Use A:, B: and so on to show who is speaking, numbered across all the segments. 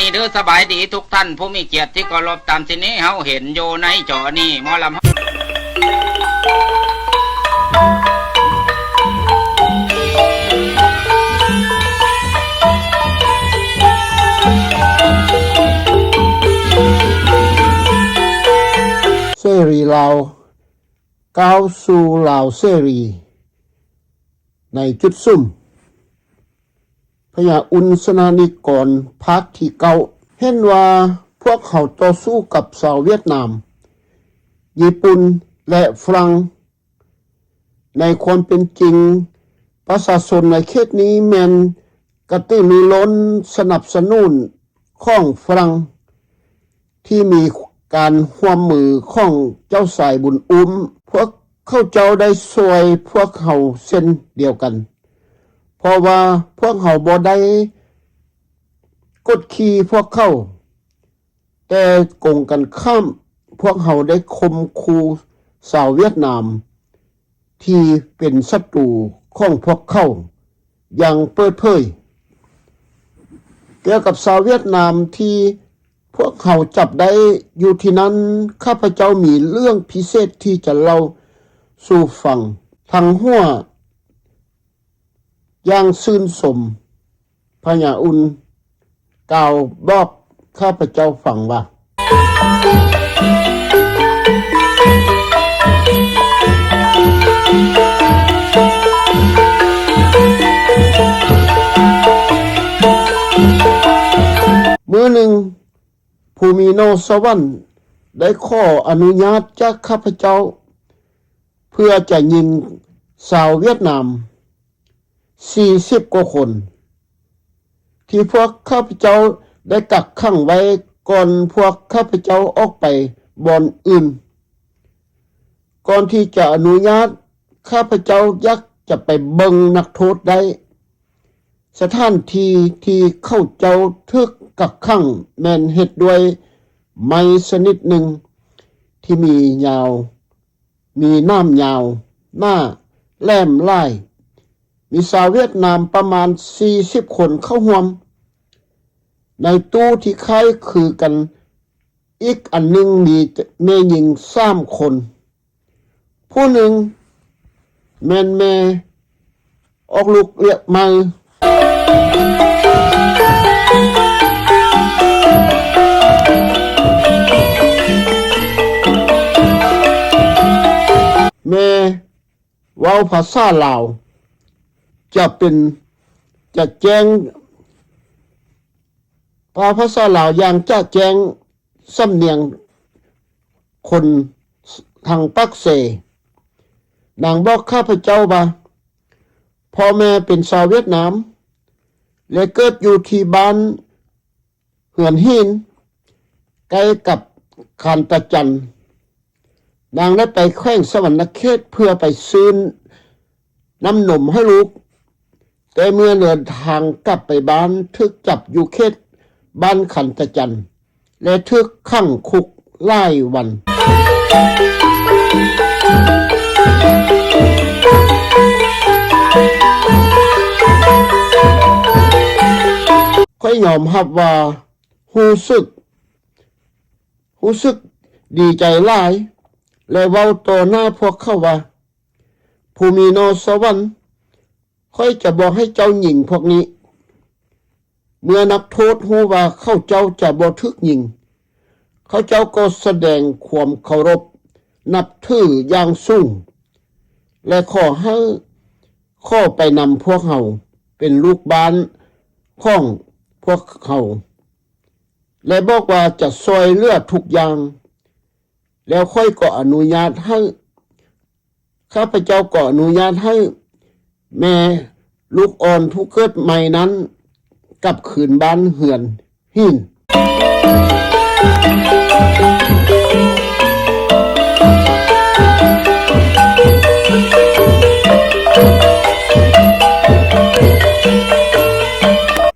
A: นี้เด้อสบายดีทุกท่านผู้มีเกียรติที่เคารพตามที่นี้เฮาเห็นอยู่ในจอนี้หมอลำ
B: เสรีลาวก้าวสู่ลาวเสรีในจุดซุ่มพญาอุนสนานิกรภาคที่เก้าเห็นว่าพวกเขาต่อสู้กับชาวเวียดนามญี่ปุ่นและฝรั่งในความเป็นจริงประชาชนในเขตนี้แม่นกระตือรือร้นสนับสนุนของฝรั่งที่มีการร่วมมือของเจ้าสายบุญอุ้มพวกเขาเจ้าได้ช่วยพวกเขาเช่นเดียวกันเพราะว่าพวกเขาบ่ได้กดขี่พวกเขาแต่กงกันข้ามพวกเขาได้ข่มขู่ชาวเวียดนามที่เป็นศัตรูของพวกเขาอย่างเปิดเผยเกี่ยวกับชาวเวียดนามที่พวกเขาจับได้อยู่ที่นั้นข้าพเจ้ามีเรื่องพิเศษที่จะเล่าสู่ฟังทางหัวอย่างซื่นสมพญาอุ่นกล่าวบอกข้าพเจ้าฟังว่ามื้อหนึ่งภูมิโนสวรรค์ได้ขออนุญาตจากข้าพเจ้าเพื่อจะยิงชาวเวียดนาม40 กว่าคนที่พวกข้าพเจ้าได้กักขังไว้ก่อนพวกข้าพเจ้าออกไปบ่อนอื่นก่อนที่จะอนุญาตข้าพเจ้าอยากจะไปเบิ่งนักโทษได้สถานที่ที่เข้าเจ้าทึกกักขังแม่นเฮ็ดด้วยไม้ชนิดหนึ่งที่มียาวมีน้ำยาวหน้าแหลมลายมีชาวเวียดนามประมาณ40 คนเข้าร่วมในตู้ที่คล้ายคือกันอีกอันหนึ่งมีแม่หญิง3 คนผู้หนึ่งแม่นแม่ออกลูกเรียกมาแม่เว้าภาษาลาวจะแจ้งภาษาลาวอย่างจะแจ้งสำเนียงคนทางปักเสนางบอกข้าพเจ้าว่าพ่อแม่เป็นชาวเวียดนามและเกิดอยู่ที่บ้านเหือนหินใกล้กับคานตะจันนางได้ไปแขวงสวรรณเขตเพื่อไปซื้อน้ำนมให้ลูกแต่เมื่อเดินทางกลับไปบ้านทึกจับอยู่เขตบ้านขันตะจันและทึกขังคุกหลายวันค่อยยอมรับว่ารู้สึกดีใจหลายและเว้าต่อหน้าพวกเขาว่าภูมิโนสวรรค์ค่อยจะบอกให้เจ้าหญิงพวกนี้เมื่อนักโทษรู้ว่าเขาเจ้าจะบ่ถูกยิงเขาเจ้าก็แสดงความเคารพนับถืออย่างสูงและขอไปนำพวกเขาเป็นลูกบ้านของพวกเขาและบอกว่าจะช่วยเหลือทุกอย่างแล้วค่อยก็อนุญาตให้ข้าพเจ้าก็อนุญาตให้แม่ลูกอ่อนผู้เกิดใหม่นั้นกลับคืนบ้านเหือนหิน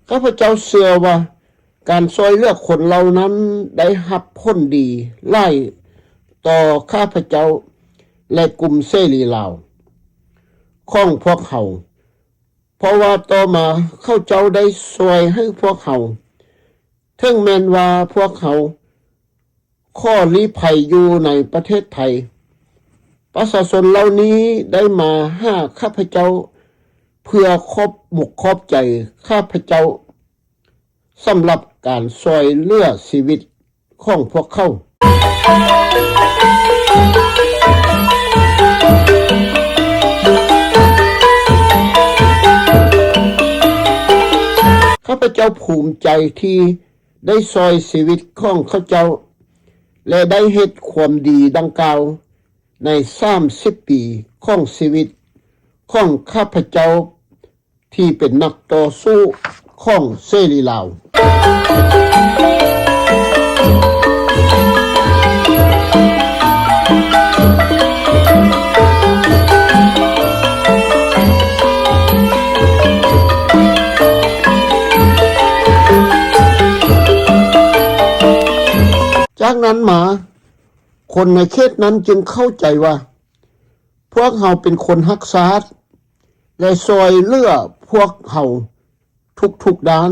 B: ข้าพเจ้าเชื่อว่าการช่วยเหลือคนเหล่านั้นได้รับผลดีหลายต่อข้าพเจ้าและกลุ่มเสรีลาวของพวกเขาเพราะว่าต่อมาเขาเจ้าได้ช่วยให้พวกเขา ถึงแม้นว่าพวกเขาข้อลี้ภัยอยู่ในประเทศไทยประชาชนเหล่านี้ได้มาหาข้าพเจ้าเพื่อครบหมกครบใจข้าพเจ้าสำหรับการช่วยเหลือชีวิตของพวกเขาข้าพเจ้าภูมิใจที่ได้ช่วยชีวิตของข้าเจ้าและได้เฮ็ดความดีดังกล่าวใน30 ปีของชีวิตของข้าพเจ้าที่เป็นนักต่อสู้ของเสรีลาวจากนั้นมาคนในเขตนั้นจึงเข้าใจว่าพวกเขาเป็นคนฮักษาและซอยเหลือพวกเขาทุกด้าน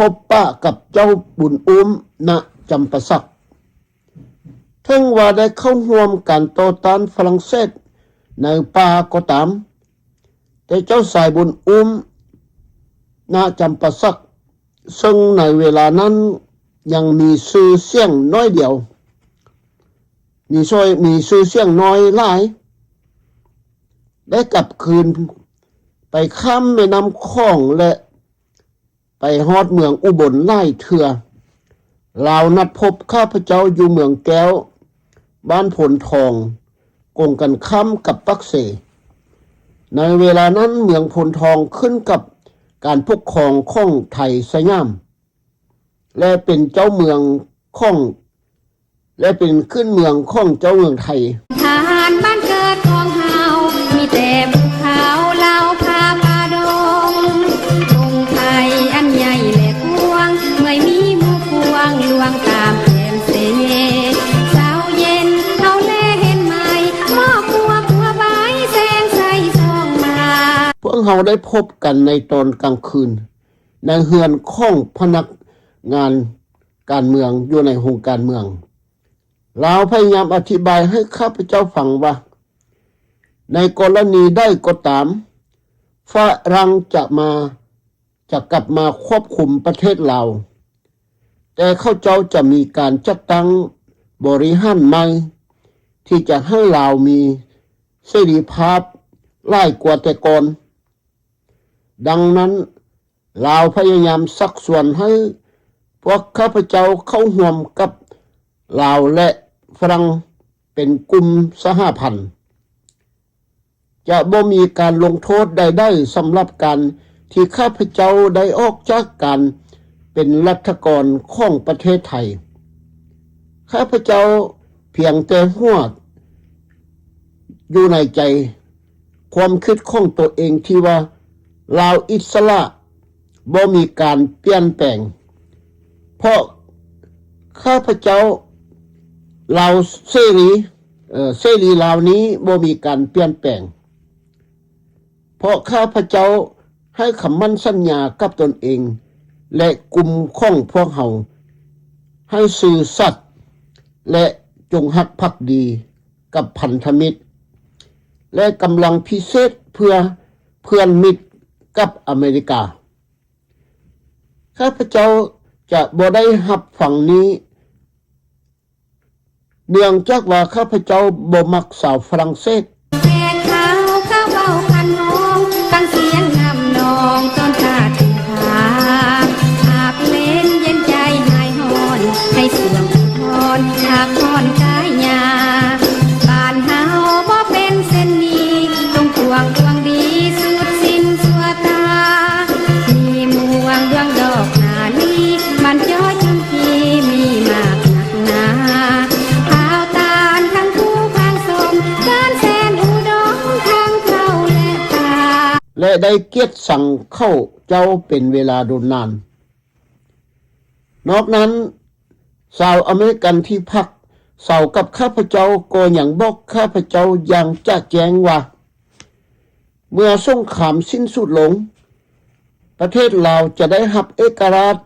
B: พบปะกับเจ้าบุญอุ้มณจำปาสักถึงว่าได้เข้าร่วมการต่อต้านฝรั่งเศสในป่าก็ตามแต่เจ้าสายบุญอุ้มณจำปาสักซึ่งในเวลานั้นยังมีชื่อเสียงน้อยเดียวมีชื่อเสียงน้อยหลายได้กลับคืนไปข้ามแม่น้ำคลองและไปฮอดเมืองอุบลหลายเทื่อลาวนัดพบข้าพเจ้าอยู่เมืองแก้วบ้านผลทองกงกันข้ามกับปักเสในเวลานั้นเมืองผลทองขึ้นกับการปกครองของไทยสยามและเป็นเจ้าเมืองของและเป็นขึ้นเมืองของเจ้าเมืองไทย
C: ทานบ้านเกิดของเฮามีแต่ภูเขาเหล่าพาป่าดงกรุงไทยอันใหญ่และกว้างเมื่อมีหมู่พวงลวงตามแผ่นเสเช้าเย็นเฮาแลเห็นไหมหม้อครัวใบแสงใสส่องมา
B: พวกเราได้พบกันในตอนกลางคืนในเฮือนของพนักงานการเมืองอยู่ในโรงการเมืองเราพยายามอธิบายให้ข้าพเจ้าฟังว่าในกรณีได้ก็ตามฝรั่งจะกลับมาควบคุมประเทศลาวแต่เขาเจ้าจะมีการจัดตั้งบริหารใหม่ที่จะให้ลาวมีเสรีภาพหลายกว่าแต่ก่อนดังนั้นลาวพยายามชักชวนให้พวกข้าพเจ้าเข้าร่วมกับลาวและฝรั่งเป็นกลุ่มสหพันธ์จะบ่มีการลงโทษใดๆสำหรับการที่ข้าพเจ้าได้ออกจากการเป็นรัฐกรของประเทศไทยข้าพเจ้าเพียงแต่ฮวดอยู่ในใจความคิดของตัวเองที่ว่าลาวอิสระบ่มีการเปลี่ยนแปลงเพราะข้าพเจ้าลาวเสรีลาวนี้บ่มีการเปลี่ยนแปลงเพราะข้าพเจ้าให้คำมั่นสัญญากับตนเองและกลุ่มของพวกเขาให้ซื่อสัตย์และจงรักภักดีกับพันธมิตรและกำลังพิเศษเพื่อนมิตรกับอเมริกาข้าพเจ้าจะบ่ได้รับฝั่งนี้เนื่องจากว่าข้าพเจ้าบ่มักสาวฝรั่งเศส
C: แฟนเขาเว้าคันน้องตั้งเสียงนำนองจนขาดถึงขาอาบเล่นเย็นใจหายหอนให้เสื่อมพรอาบพรกายญาบ้านเฮาบ่เป็นเส้นนี้ต้องทวงดีสุดสิ้นสัวตามีม่วงดวงดอกนาลีบ้านจ้อยจุมพีมีมากหนักหนา
B: และได้เกียรติสั่งเข้าเจ้าเป็นเวลาโดนนาน นอกนั้นชาวอเมริกันที่พักเศร้ากับข้าพเจ้าก็อย่างบอกข้าพเจ้าอย่างจะแจ้งว่า เมื่อสงครามสิ้นสุดลงประเทศลาวจะได้รับเอกราช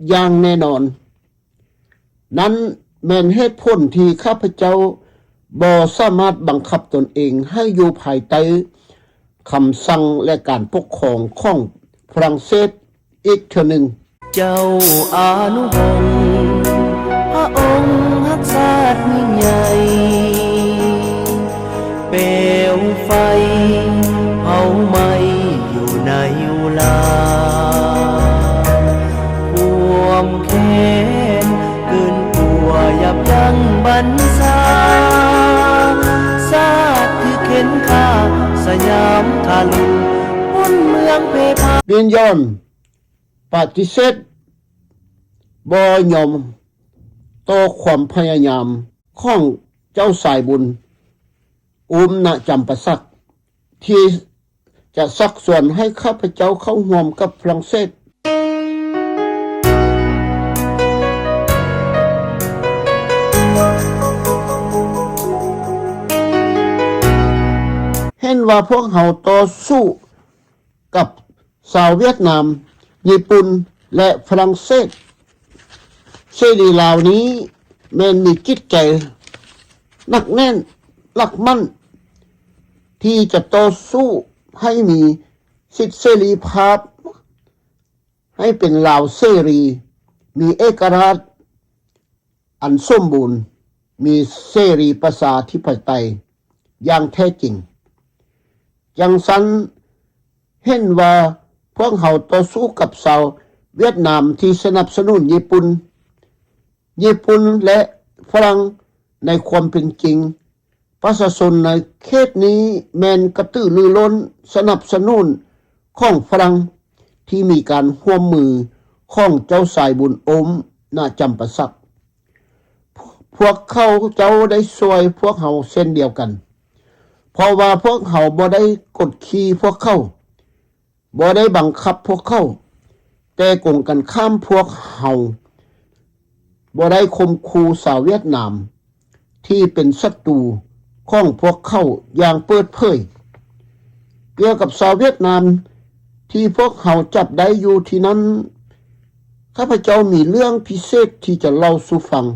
B: อย่างแน่นอน นั้นแม่นเหตุผลที่ข้าพเจ้าบ่สามารถบังคับตนเองให้อยู่ภายใต้คำสั่งและการปกครองของฝรั่งเศสอีกเทื่อหนึ่ง
D: เจ้าอานุวงศ์พระองค์ฮักชาติยิ่งใหญ่เปลวไฟเผาไหม้อยู่ในอุลาความแค้นเกินกลัวยับยั้งบัญชาชาติที่เข็นฆ่าสยามทาลุบนเมืองเพพา
B: เบียนยอนปฏิเสธบ่ยอมต่อความพยายามของเจ้าสายบุญณจำปาสักที่จะซักส่วนให้ข้าพเจ้าเข้าร่วมกับฝรั่งเศสเห็นว่าพวกเขาต่อสู้กับชาวเวียดนามญี่ปุ่นและฝรั่งเศสเสรีเหล่านี้แม้นมีจิตใจหนักแน่นหลักมั่นที่จะต่อสู้ให้มีสิทธิเสรีภาพให้เป็นลาวเสรีมีเอกราชอันสมบูรณ์มีเสรีประชาธิปไตยอย่างแท้จริงจังซันเห็นว่าพวกเขาต่อสู้กับชาวเวียดนามที่สนับสนุนญี่ปุ่นและฝรั่งในความเป็นจริงประชาชนในเขตนี้แม่นกระตือรือร้นสนับสนุนของฝรั่งที่มีการร่วมมือของเจ้าสายบุญณจำปาสักพวกเขาเจ้าได้ช่วยพวกเขาเช่นเดียวกันเพราะว่าพวกเขาบ่ได้กดขี่พวกเขาบ่ได้บังคับพวกเขาแต่กงกันข้ามพวกเขาบ่ได้ข่มขู่ชาวเวียดนามที่เป็นศัตรูของพวกเขาอย่างเปิดเผยเกี่ยวกับชาวเวียดนามที่พวกเขาจับได้อยู่ที่นั้นข้าพเจ้ามีเรื่องพิเศษที่จะเล่าสู่ฟัง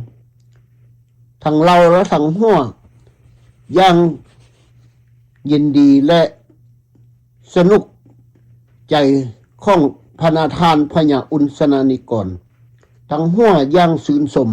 B: ทั้งเราและทั้งหัวอย่างยินดีและสนุกใจของพระนาทานพญาอุนสนานิกรทั้งหัวอย่างชื่นชม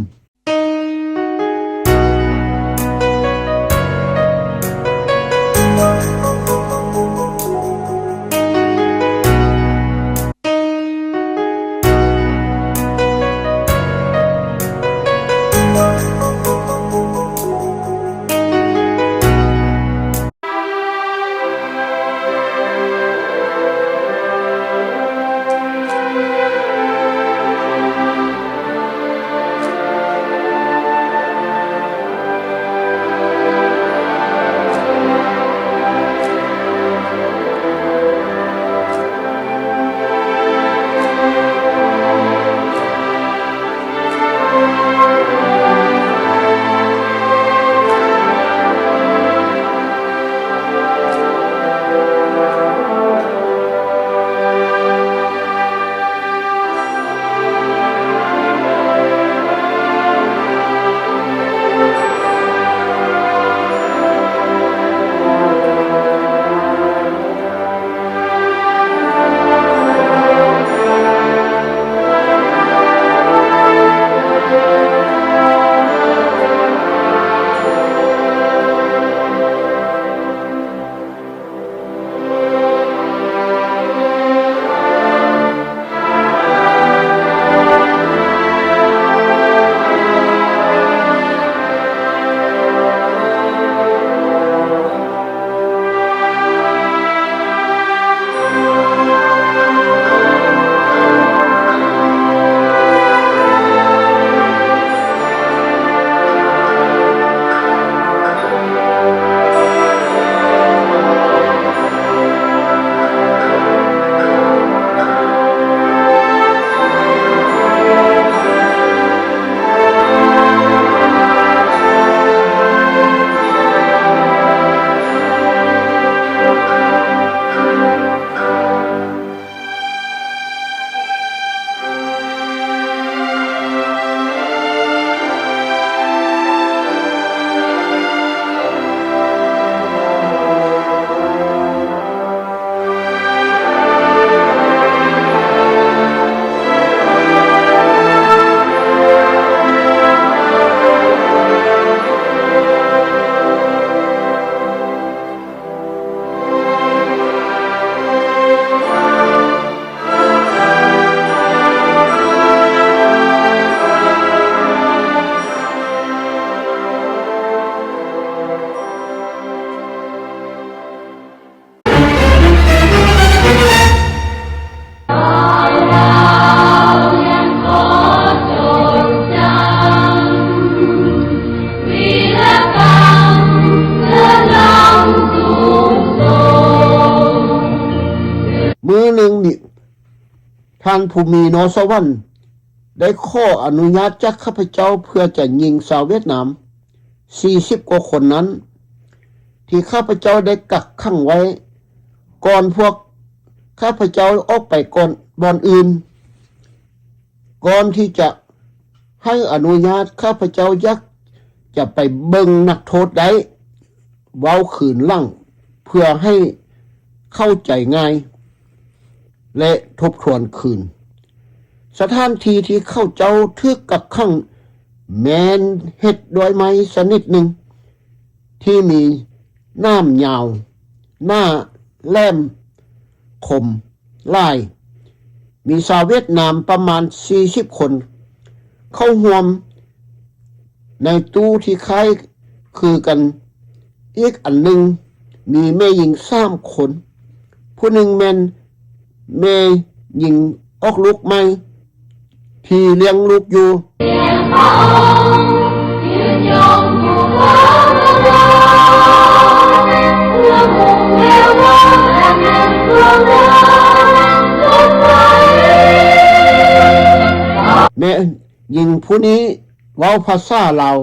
B: ท่านภูมิโนสวรรค์ได้ข้ออนุญาตจากข้าพเจ้าเพื่อจะยิงชาวเวียดนาม40 กว่าคนนั้นที่ข้าพเจ้าได้กักขังไว้ก่อนพวกข้าพเจ้าออกไปก่อนบ่อนอื่นก่อนที่จะให้อนุญาตข้าพเจ้ายักจะไปเบิ่งนักโทษได้เว้าขืนลั่งเพื่อให้เข้าใจง่ายและทบทวนคืนสถานที่ที่เข้าเจ้าทึกกักขังแมนเฮ็ดด้วยไม้สนิดหนึ่งที่มีน้ำยาวหน้าแหลมคมลายมีชาวเวียดนามประมาณ40 คนเข้าร่วมในตู้ที่คล้ายคือกันอีกอันหนึ่งมีแม่หญิง3 คนผู้หนึ่งแม่นแม่หญิงออกลูกใหม่ที่เลี้ยงลูกอยู่แม่หญิงผู้นี้เว้าภาษาลาว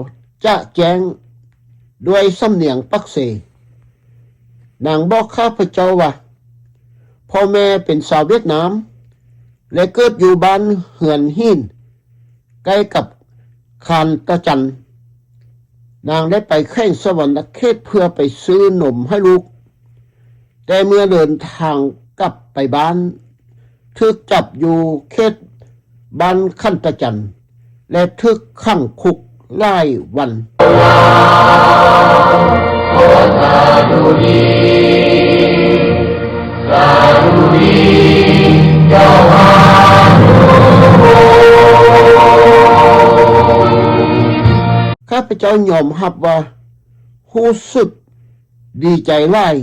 B: จะแจ้งด้วยสำเนียงปักเสนางบอกข้าพเจ้าว่าพ่อแม่เป็นชาวเวียดนามและเกิดอยู่บ้านเหือนหินใกล้กับคานตะจันนางได้ไปแข่งสวรรค์เขตเพื่อไปซื้อนมให้ลูกแต่เมื่อเดินทางกลับไปบ้านถูกจับอยู่เขตบ้านคันตะจันและถูกขังคุกหลายวันข้าพเจ้ายอมรับว่ารู้สึกดีใจหลาย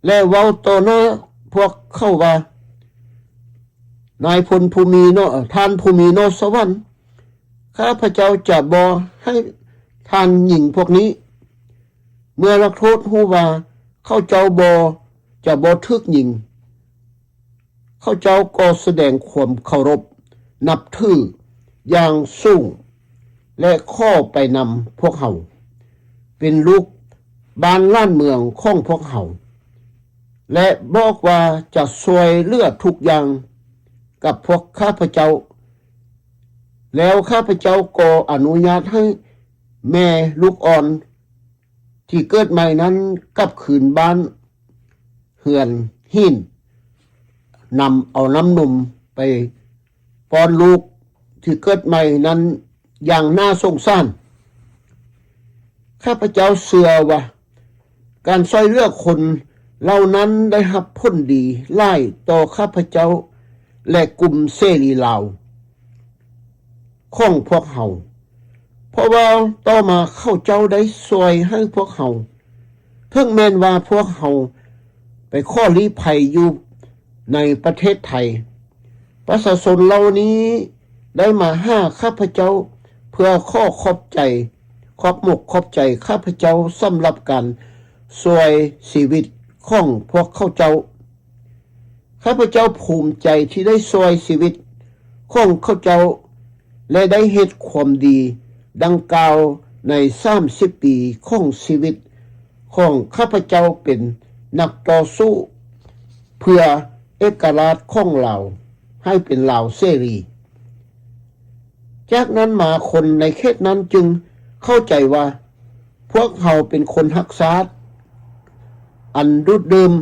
B: และเว้าต่อหน้าพวกเขาว่านายพลภูมิโนท่านภูมิโนสวรรค์ข้าพเจ้าจะบ่ให้ท่านหญิงพวกนี้เมื่อนักโทษฮู้ว่าเขาเจ้าบ่จะบ่ทึกหญิงเขาเจ้าก็แสดงความเคารพนับถืออย่างสูงและข้อไปนำพวกเขาเป็นลูกบ้านล้านเมืองของพวกเขาและบอกว่าจะช่วยเหลือทุกอย่างกับพวกข้าพเจ้าแล้วข้าพเจ้าก็อนุญาตให้แม่ลูกอ่อนที่เกิดใหม่นั้นกลับคืนบ้านเหือนหินนำเอาน้ำนมไปป้อนลูกที่เกิดใหม่นั้นอย่างน่าสงสารข้าพเจ้าเชื่อว่าการช่วยเหลือคนเหล่านั้นได้รับผลดีหลายต่อข้าพเจ้าและกลุ่มเสรีลาวของพวกเขาเพราะว่าต่อมาเข้าเจ้าได้ช่วยให้พวกเขาถึงแม้นว่าพวกเขาไปข้อลี้ภัยอยู่ในประเทศไทยประชาชนเหล่านี้ได้มาหาข้าพเจ้าเพื่อขอขอบใจขอบอกขอบใจข้าพเจ้าสำหรับการช่วยชีวิตของพวกเขาเจ้าข้าพเจ้าภูมิใจที่ได้ช่วยชีวิตของเขาเจ้าและได้เฮ็ดความดีดังกล่าวใน30 ปีของชีวิตของข้าพเจ้าเป็นนักต่อสู้เพื่อเอกราชของเราให้เป็นลาวเสรีจากนั้นมาคนในเขตนั้นจึงเข้าใจว่าพวกเขาเป็นคนรักษาอันดุดเดิม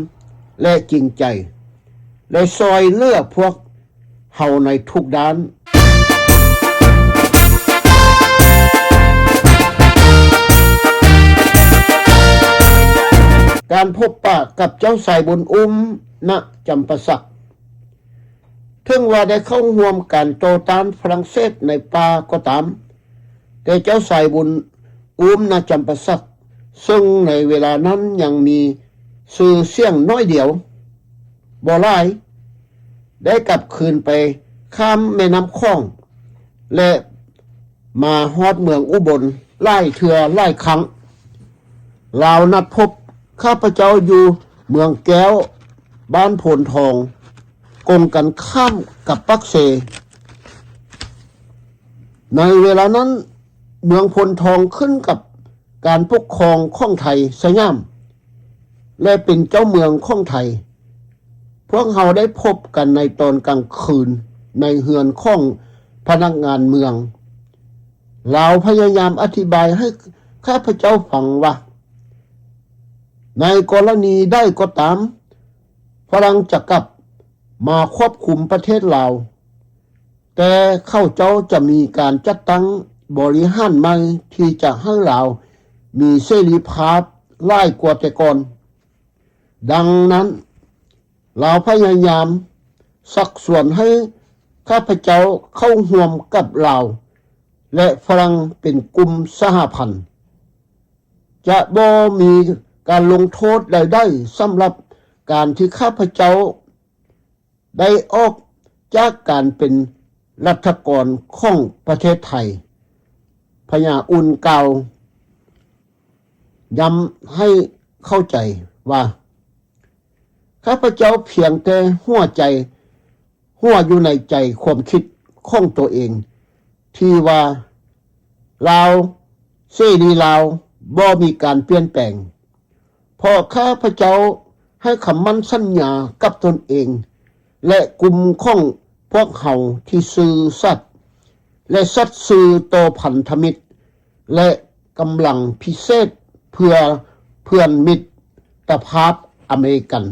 B: และจริงใจและซอยเหลือพวกเขาในทุกด้านการพบปะกับเจ้าสายบุญณจำปาสักถึงว่าได้เข้าร่วมการโต้านฝรั่งเศสในป่าก็ตามแต่เจ้าสายบุญณจำปาสักซึ่งในเวลานั้นยังมีสื่อเสียงน้อยเดียวบ่หลายได้กลับคืนไปข้ามแม่น้ำคลองและมาฮอดเมืองอุบลหลายเทื่อหลายครั้งลาวนัดพบข้าพเจ้าอยู่เมืองแก้วบ้านโพนทอง กงกันข้ามกับปักเซในเวลานั้นเมืองพลทองขึ้นกับการปกครองของไทยสยามและเป็นเจ้าเมืองของไทยพวกเราได้พบกันในตอนกลางคืนในเฮือนของพนักงานเมืองเราพยายามอธิบายให้ข้าพเจ้าฟังว่าในกรณีได้ก็ตามฝรั่งจะกลับมาควบคุมประเทศลาวแต่เข้าเจ้าจะมีการจัดตั้งบริหารใหม่ที่จะให้ลาวมีเสรีภาพหลายกว่าแต่ก่อนดังนั้นเราพยายามสักส่วนให้ข้าพเจ้าเข้าร่วมกับลาวและฝรั่งเป็นกลุ่มสหพันธ์จะบ่มีการลงโทษใดๆสำหรับการที่ข้าพเจ้าได้ออกจากการเป็นรัฐกรของประเทศไทยพญาอุ่นกล่าวย้ำให้เข้าใจว่าข้าพเจ้าเพียงแต่หัวอยู่ในใจความคิดของตัวเองที่ว่าลาวเสรีลาวบ่มีการเปลี่ยนแปลงพอข้าพเจ้าให้คำมั่นสัญญากับตนเองและกลุ่มของพวกเขาที่ซื่อสัตย์และสัตย์ซื่อต่อพันธมิตรและกำลังพิเศษเพื่อเพื่อนมิตรภาพอเมริกัน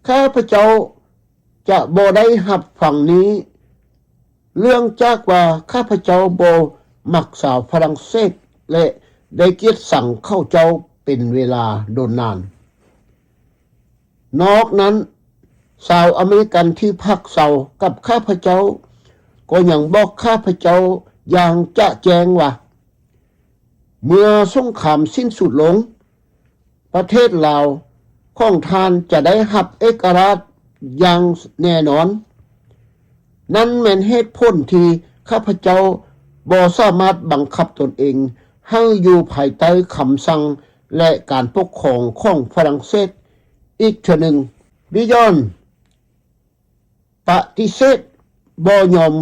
B: ข้าพเจ้าจะบ่ได้รับฟังนี้เรื่องจากว่าข้าพเจ้าบ่มักสาวฝรั่งเศสและได้เกียรติสั่งเข้าเจ้าเป็นเวลาโดนนานนอกนั้นชาวอเมริกันที่พักเศร้ากับข้าพเจ้าก็ยังบอกข้าพเจ้าอย่างจะแจ้งว่าเมื่อสงครามสิ้นสุดลงประเทศลาวของท่านจะได้รับเอกราชอย่างแน่นอนนั่นเป็นเหตุผลที่ข้าพเจ้าบ่สามารถบังคับตนเองให้อยู่ภายใต้คำสั่งและการปกครองของฝรั่งเศสอีกเทื่อหนึ่งบิยอนปฏิเสธบ่ยอม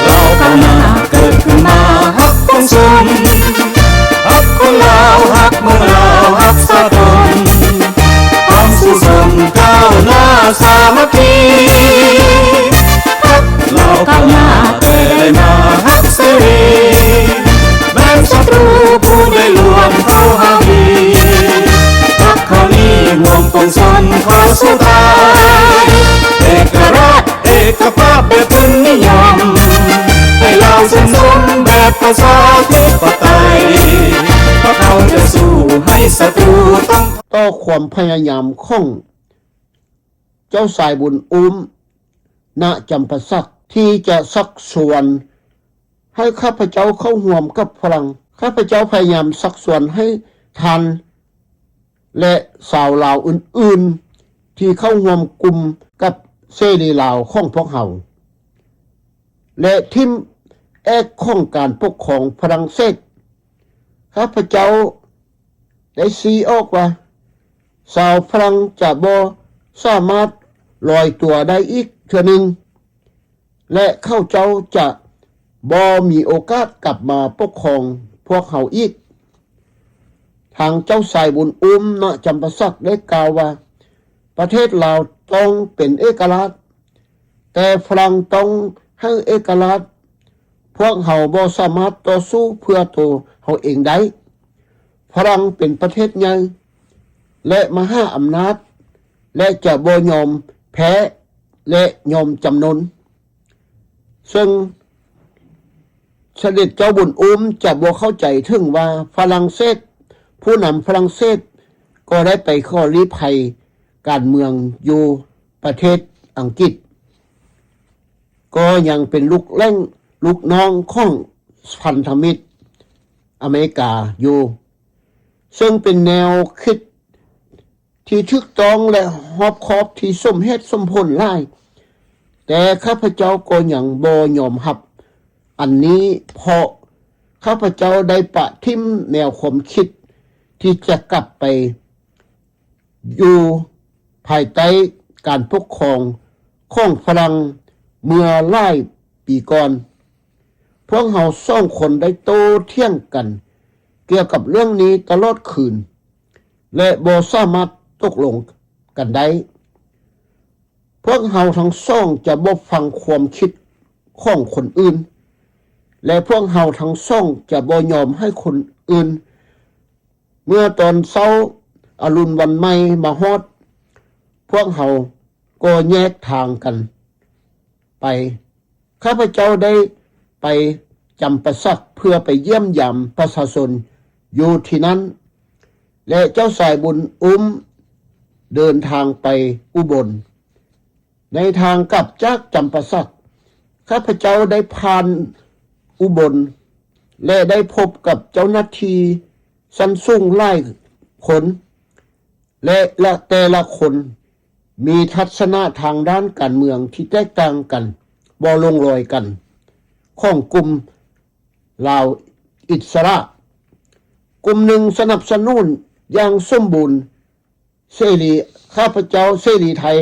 D: เราก้าวหน้าเกิดขึ้นมาฮักของชนฮักคนลาวฮักเมืองลาวฮักสะทนความสุขสมก้าวหน้าสามัคคีฮักเราก้าวหน้าแต่ได้มาฮักเสรีแม้ศัตรูผู้ได้ลวงเข้าหาดีฮักเขานี้ห่วงปองชนขอสู้ตายเอกราชเอกภาพแบบบุญนิยมให้เราสมแบบประชาธิปไตยเพราะเขาจะสู้ให้ศัตรูต้อง
B: ต่อความพยายามของเจ้าสายบุญอุ้มณจำปาสักที่จะสักส่วนให้ข้าพเจ้าเข้าร่วมกับฝรั่งข้าพเจ้าพยายามสักส่วนให้ทันและสาวลาวอื่นๆที่เข้าร่วมกลุ่มกับเสรีลาวของพวกเขาและทิมแอกของการปกครองฝรั่งเศสข้าพเจ้าได้ซีออกว่าสาวฝรั่งจะบ่สามารถลอยตัวได้อีกเทื่อหนึ่งและเข้าเจ้าจะบ่มีโอกาสกลับมาปกครองพวกเขาอีกทางเจ้าสายบุญอุ้มณจำปาสักได้กล่าวว่าประเทศลาวต้องเป็นเอกราชแต่ฝรั่งต้องให้เอกราชพวกเขาบ่สามารถต่อสู้เพื่อตัวเขาเองได้ฝรั่งเป็นประเทศใหญ่และมหาอำนาจและจะบ่ยอมแพ้และยอมจำนนซึ่งเสด็จเจ้าบุญอุ้มจะบ่เข้าใจถึงว่าฝรั่งเศสผู้นำฝรั่งเศสก็ได้ไปขอลี้ภัยการเมืองอยู่ประเทศอังกฤษก็ยังเป็นลูกน้องของพันธมิตรอเมริกาอยู่ซึ่งเป็นแนวคิดที่ถูกต้องและรอบคอบที่สมเหตุสมผลหลายแต่ข้าพเจ้าก็ยังบ่ยอมรับอันนี้เพราะ ข้าพเจ้าได้ปะทิมแนวความคิดที่จะกลับไปอยู่ภายใต้การปกครองของฝรั่งเมื่อหลายปีก่อนพวกเราสองคนได้โต้เถียงกันเกี่ยวกับเรื่องนี้ตลอดคืนและบ่สามารถตกลงกันได้พวกเราทั้งสองจะบ่ฟังความคิดของคนอื่นและพวกเราทั้งสองจะบ่ยอมให้คนอื่นเมื่อตอนเช้าอรุณวันใหม่มาฮอดพวกเราก็แยกทางกันไปข้าพเจ้าได้ไปจำปาสักเพื่อไปเยี่ยมยามประชาชนอยู่ที่นั้นและเจ้าสายบุญเดินทางไปอุบลในทางกลับจากจำปาสักข้าพเจ้าได้ผ่านอุบลและได้พบกับเจ้าหน้าที่ชั้นสูงหลายคนและแต่ละคนมีทัศนะทางด้านการเมืองที่แตกต่างกันบ่ลงรอยกันของกลุ่มลาวอิสระกลุ่มหนึ่งสนับสนุนอย่างสมบูรณ์เสรีข้าพเจ้าเสรีไทย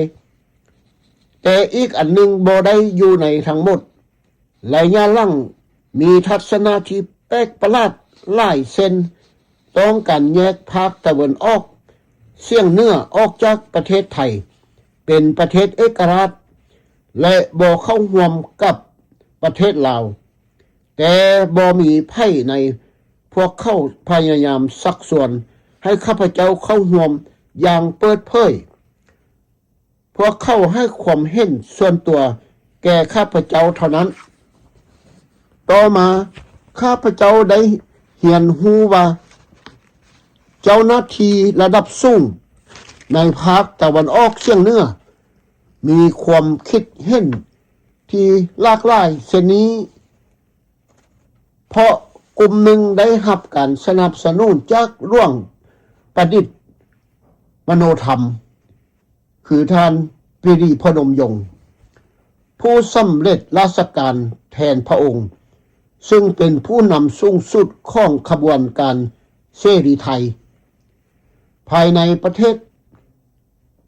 B: แต่อีกอันหนึ่งบ่ได้อยู่ในทั้งหมดระยะหลังมีทัศนะที่แปลกประหลาดหลายเส้นต้องการแยกภาคตะวันออกเสียงเหนือออกจากประเทศไทยเป็นประเทศเอกราชและบ่เข้าร่วมกับประเทศลาวแต่บ่มีไผในพวกเขาพยายามซักส่วนให้ข้าพเจ้าเข้าร่วมอย่างเปิดเผยพวกเขาให้ความเห็นส่วนตัวแก่ข้าพเจ้าเท่านั้นต่อมาข้าพเจ้าได้เรียนรู้ว่าเจ้าหน้าที่ระดับสูงในภาคตะวันออกเฉียงเหนือมีความคิดเห็นที่หลากหลายเช่นนี้เพราะกลุ่มหนึ่งได้รับการสนับสนุนจากร่วงประดิษฐ์มโนธรรมคือท่านปรีดีพนมยงค์ผู้สำเร็จราชการแทนพระองค์ซึ่งเป็นผู้นำสูงสุดของขบวนการเสรีไทยภายในประเทศ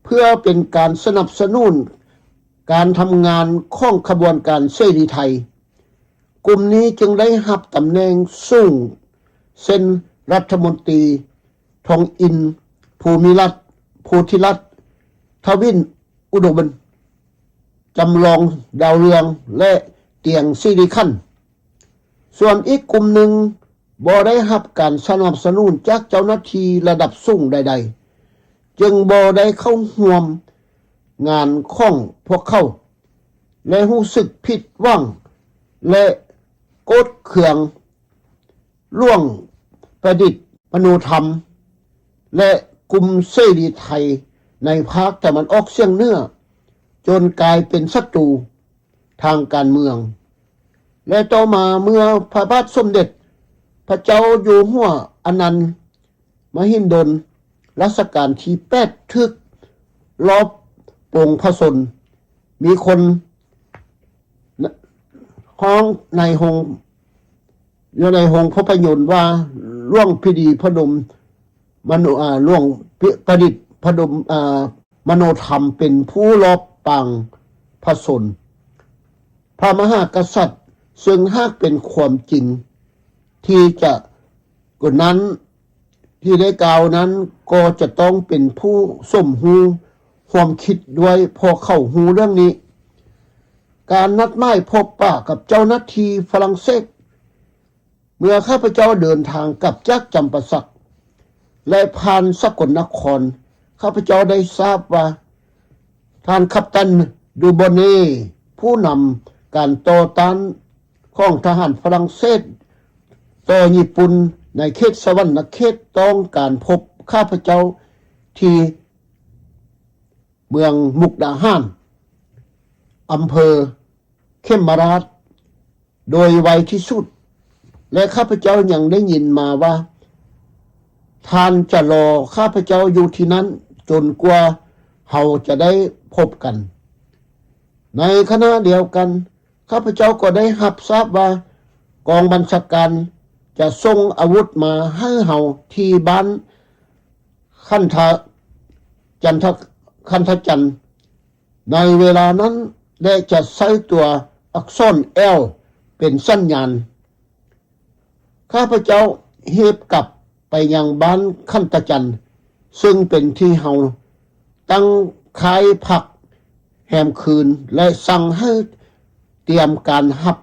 B: เพื่อเป็นการสนับสนุนการทำงานของขบวนการเสรีไทยกลุ่มนี้จึงได้รับตำแหน่งสูงเช่นรัฐมนตรีทองอินภูมิรัตน์โพธิรัตน์ทวินอุดมจำลองดาวเรืองและเตียงสิริขันธ์ส่วนอีกกลุ่มหนึ่งบ่ได้รับการสนับสนุนจากเจ้าหน้าที่ระดับสูงใดๆจึงบ่ได้เข้าร่วมงานของพวกเขาและรู้สึกผิดหวังและโกรธเคืองล่วงประดิษฐ์มโนธรรมและกลุ่มเสรีไทยในภาคตะวันออกเฉียงเหนือจนกลายเป็นศัตรูทางการเมืองและต่อมาเมื่อพระบาทสมเด็จพระเจ้าอยู่หัวอนันต์มหิดลรัชกาลที่8ทึกรอบปงพระชนมีคนห้องในหงอยู่ในหงภาพยนตร์ว่าร่วงพิดีพนมร่วงประดิษฐ์พนมมโนธรรมเป็นผู้รอบปางพระชนพระมหากษัตริย์ซึ่งหากเป็นความจริงที่จะกว่านั้นที่ได้กล่าวนั้นก็จะต้องเป็นผู้สมหูความคิดด้วยพอเข้าหูเรื่องนี้การนัดหมายพบปะกับเจ้าหน้าที่ฝรั่งเศสเมื่อข้าพเจ้าเดินทางกลับจากจำปาสักและผ่านสกลนครข้าพเจ้าได้ทราบว่าท่านกัปตันดูโบเน่ผู้นำการต่อต้านของทหารฝรั่งเศสต่อญี่ปุ่นในเขตสวรรณเขตต้องการพบข้าพเจ้าที่เมืองมุกดาหารอำเภอเขมราชโดยไวที่สุดและข้าพเจ้ายังได้ยินมาว่าท่านจะรอข้าพเจ้าอยู่ที่นั้นจนกว่าเราจะได้พบกันในขณะเดียวกันข้าพเจ้าก็ได้รับทราบว่ากองบัญชาการ จะส่งอาวุธมาให้เฮาที่บ้านคันทจันทในเวลานั้นและจะใช้ตัวอักษร L เป็นสัญญาณข้าพเจ้าเฮ็บกลับไปยังบ้านคันตจันซึ่งเป็นที่เฮาตั้งค่ายพักแหมคืนและสั่งให้เตรียมการรับ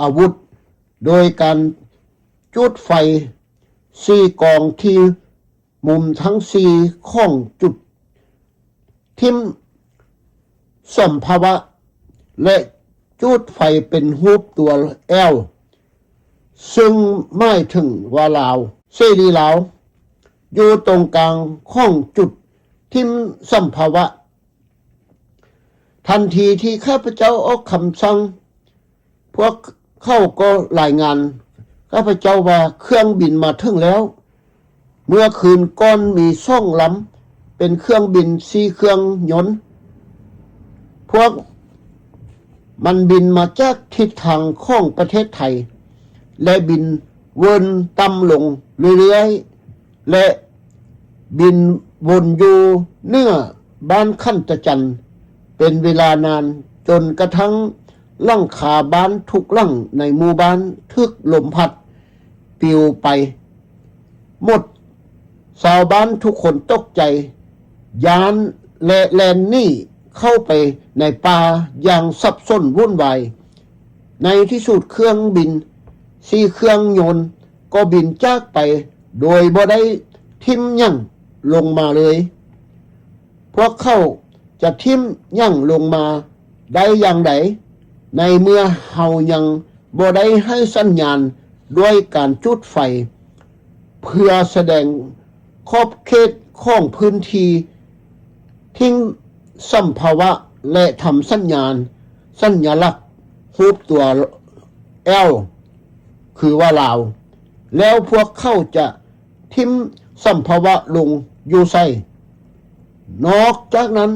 B: อาวุธโดยการจุดไฟ4กองที่มุมทั้ง4ของจุดทิมสัมภาวะและจุดไฟเป็นรูปตัว L ซึ่งหมายถึงว่าลาวเสรีลาวอยู่ตรงกลางของจุดทิมสัมภาวะทันทีที่ข้าพเจ้าออกคำสั่งพวกเข้าก็รายงานข้าพเจ้าว่าเครื่องบินมาถึงแล้วเมื่อคืนก่อนมี2 ลำเป็นเครื่องบิน4เครื่องยนต์พวกมันบินมาจากทิศทางของประเทศไทยและบินวนต่ำลงเรื่อยๆและบินวนอยู่เหนือบ้านคันตจันเป็นเวลานานจนกระทั่งหลังคาบ้านทุกหลังในหมู่บ้านทึกลมพัดปลิวไปหมดชาวบ้านทุกคนตกใจย้านและแลนหนีเข้าไปในป่าอย่างสับสนวุ่นวายในที่สุดเครื่องบิน4เครื่องยนต์ก็บินจากไปโดยบ่ได้ทิ่มยั่งลงมาเลยพวกเขาจะทิ่มยั่งลงมาได้อย่างไรในเมื่อเฮายังบ่ได้ให้สัญญาณด้วยการจุดไฟเพื่อแสดงขอบเขตของพื้นที่ทิ้งสัมภาวะและทำสัญลักษณ์รูปตัว L คือว่าลาวแล้วพวกเขาจะทิ่มสัมภาวะลงอยู่ใส่นอกจากนั้น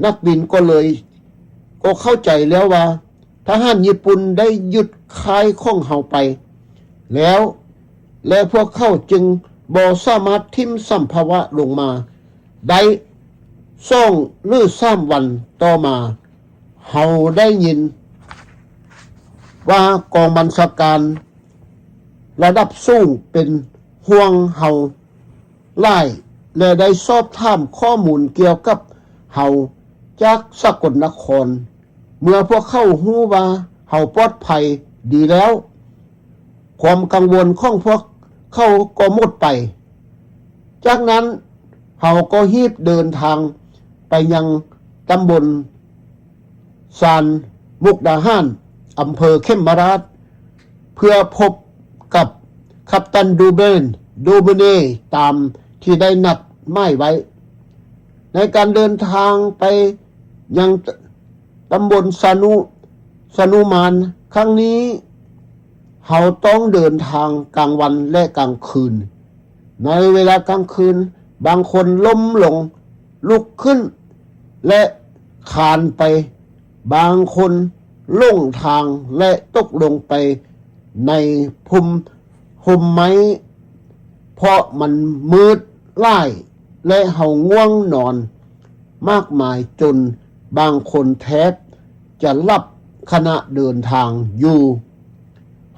B: นักบินก็เข้าใจแล้วว่าทหารญี่ปุ่นได้ยึดค่ายของเฮาไปแล้วและพวกเขาจึงบ่สามารถทิ่มสัมภาวะลงมาได้2 หรือ 3 วันต่อมาเฮาได้ยินว่ากองบัญชาการระดับสูงเป็นห่วงเฮาหลายและได้สอบถามข้อมูลเกี่ยวกับเฮาจากสกลนครเมื่อพวกเขาฮู้ว่าเฮาปลอดภัยดีแล้วความกังวลของพวกเขาก็หมดไปจากนั้นเฮาก็รีบเดินทางไปยังตำบลซานมุกดาหารอำเภอเข้มราชเพื่อพบกับกัปตันดูเบเน่ตามที่ได้นัดหมายไว้ในการเดินทางไปยังตำบลสนุมานครั้งนี้เฮาต้องเดินทางกลางวันและกลางคืนในเวลากลางคืนบางคนล้มลงลุกขึ้นและคลานไปบางคนหลงทางและตกลงไปในห่มไม้เพราะมันมืดล่ายและเฮาง่วงนอนมากมายจนบางคนแทบจะหลับขณะเดินทางอยู่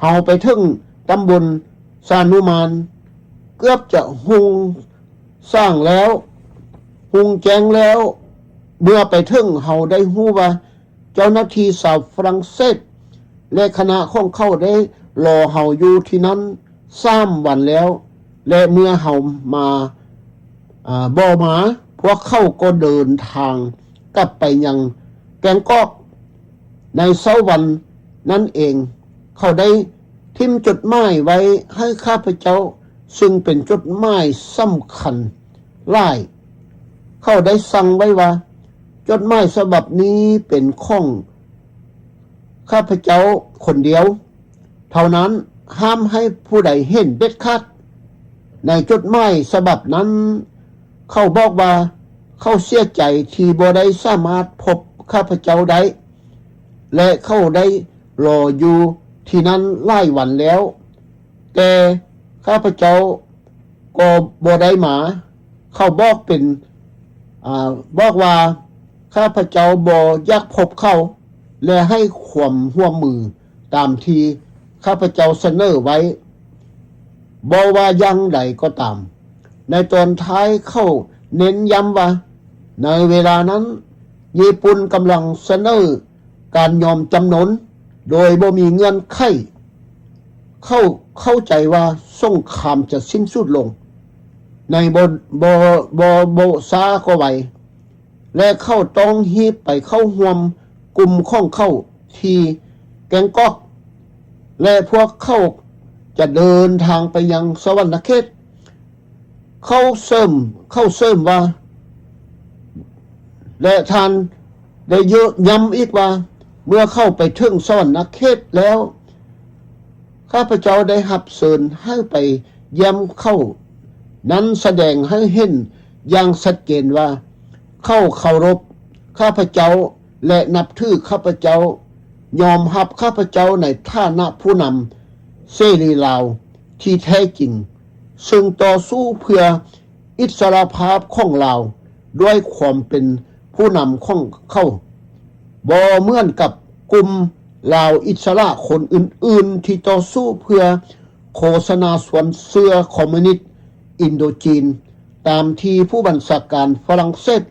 B: เฮาไปถึงตำบลสานุมานเกือบจะหุงสร้างแล้วหุงแจงแล้วเมื่อไปถึงเฮาได้ฮู้ว่าเจ้าหน้าที่ชาวฝรั่งเศสและคณะของเขาได้รอเฮาอยู่ที่นั้น3 วันแล้วและเมื่อเฮามาบ่มาพวกเขาก็เดินทางกลับไปยังแกงกอกในเช้าวันนั้นเองเขาได้ทิ่มจดหมายไว้ให้ข้าพเจ้าซึ่งเป็นจดหมายสำคัญหลายเขาได้สั่งไว้ว่าจดหมายฉบับนี้เป็นของข้าพเจ้าคนเดียวเท่านั้นห้ามให้ผู้ใดเห็นเด็ดขาดในจดหมายฉบับนั้นเขาบอกว่าเขาเสียใจที่บ่ได้สามารถพบข้าพเจ้าได้และเขาได้รออยู่ที่นั้นหลายวันแล้ว แต่ข้าพเจ้าก็บ่ได้มาเขาบอกเป็นบอกว่าข้าพเจ้าบ่อยากพบเขาและให้ความร่วมมือตามที่ข้าพเจ้าเสนอไว้บ่ว่าอย่างใดก็ตามในตอนท้ายเขาเน้นย้ำว่าในเวลานั้นญี่ปุ่นกำลังเสนอการยอมจำนนโดยบ่มีเงื่อนไขเข้าใจว่าสงครามจะสิ้นสุดลงในบ่ซาก็ไวและเข้าต้องฮีบไปเข้าห่วมกลุ่มของเข้าที่แกงก๊อกและพวกเข้าจะเดินทางไปยังสวรรคเขตเข้าเสริมว่าและท่านได้ย้ำอีกว่าเมื่อเข้าไปถึงสวรรคเขตแล้วข้าพเจ้าได้รับเชิญให้ไปเยี่ยมเข้านั้นแสดงให้เห็นอย่างชัดเจนว่าเข้าเคารพข้าพเจ้าและนับถือข้าพเจ้ายอมรับข้าพเจ้าในฐานะผู้นำเสรีลาวที่แท้จริงซึ่งต่อสู้เพื่ออิสรภาพของลาวด้วยความเป็นผู้นำของเขาบ่เหมือนกับกลุ่มลาวอิสระคนอื่นๆที่ต่อสู้เพื่อโฆษณาส่วนเสื้อคอมมิวนิสต์อินโดจีนตามที่ผู้บัญชาการฝรั่งเศส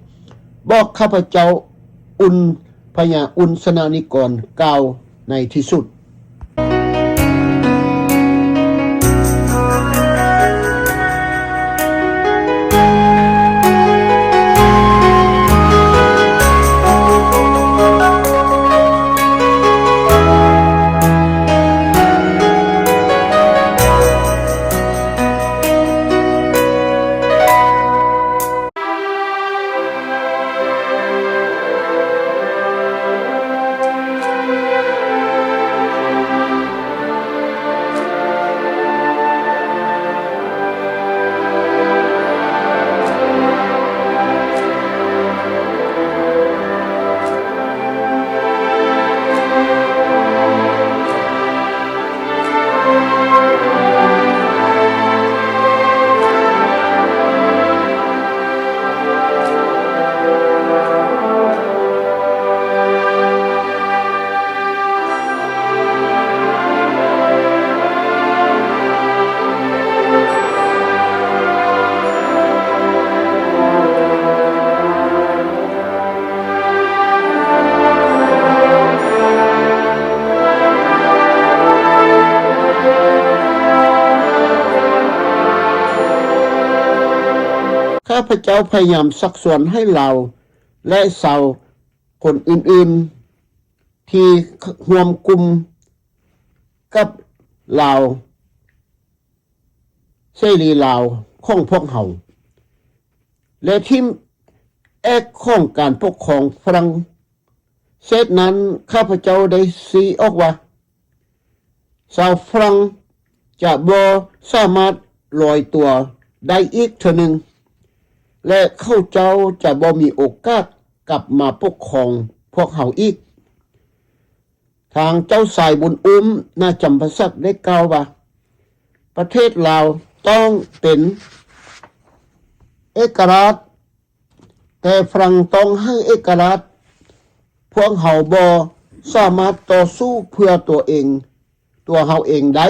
B: บอกข้าพเจ้าพญาอุนสนานิกรกล่าวในที่สุดข้าพเจ้าพยายามซักซ้อนให้เราและชาวคนอื่นๆที่รวมกลุ่มกับลาวเสรีลาวของพวกเขาและที่แอกของการปกครองฝรั่งเศสนั้นข้าพเจ้าได้ซีออกว่าชาวฝรั่งจะบ่สามารถลอยตัวได้อีกเท่านึงและเข้าเจ้าจะบ่มีโอกาสกลับมาปกครองพวกเขาอีกทางเจ้าสายบุญน่าจำพศักดิ์ได้กล่าวว่าประเทศลาวต้องเป็นเอกราชแต่ฝรั่งต้องให้เอกราชพวกเขาบ่สามารถต่อสู้เพื่อตัวเขาเองได้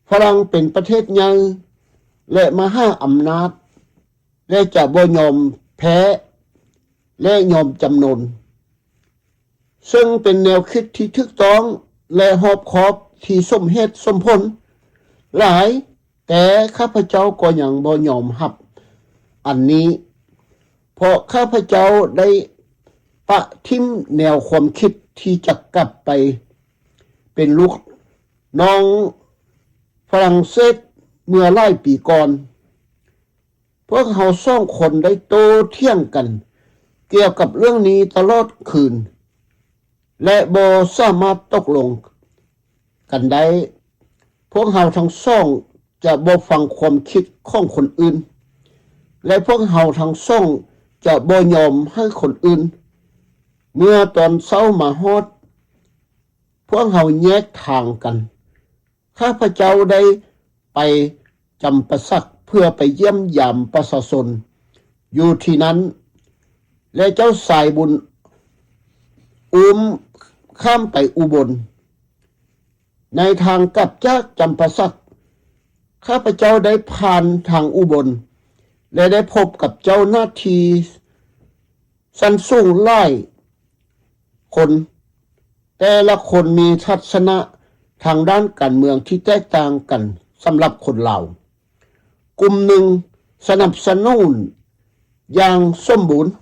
B: ฝรั่งเป็นประเทศใหญ่และมหาอำนาจและจะบ่ยอมแพ้และยอมจำนนซึ่งเป็นแนวคิดที่ถูกต้องและรอบคอบที่สมเหตุสมผลหลายแต่ข้าพเจ้าก็ยังบ่ยอมรับอันนี้เพราะข้าพเจ้าได้ปะทิ่มแนวความคิดที่จะกลับไปเป็นลูกน้องฝรั่งเศสเมื่อหลายปีก่อนพวกเขาสองคนได้โต้เถียงกันเกี่ยวกับเรื่องนี้ตลอดคืนและบ่สามารถตกลงกันได้พวกเขาทั้งสองจะบ่ฟังความคิดของคนอื่นและพวกเขาทั้งสองจะบ่ยอมให้คนอื่นเมื่อตอนเช้ามาฮอดพวกเขาแยกทางกัน ข้าพเจ้าได้ไปจำปาสักเพื่อไปเยี่ยมยามประชาชนอยู่ที่นั้นและเจ้าสายบุญข้ามไปอุบลในทางกลับจากจำปาสักข้าพเจ้าได้ผ่านทางอุบลและได้พบกับเจ้าหน้าที่สันสูงหลายคนแต่ละคนมีทัศนะทางด้านการเมืองที่แตกต่างกันสำหรับคนลาวกลุ่มหนึ่งสนับสนุนอย่างสมบูรณ์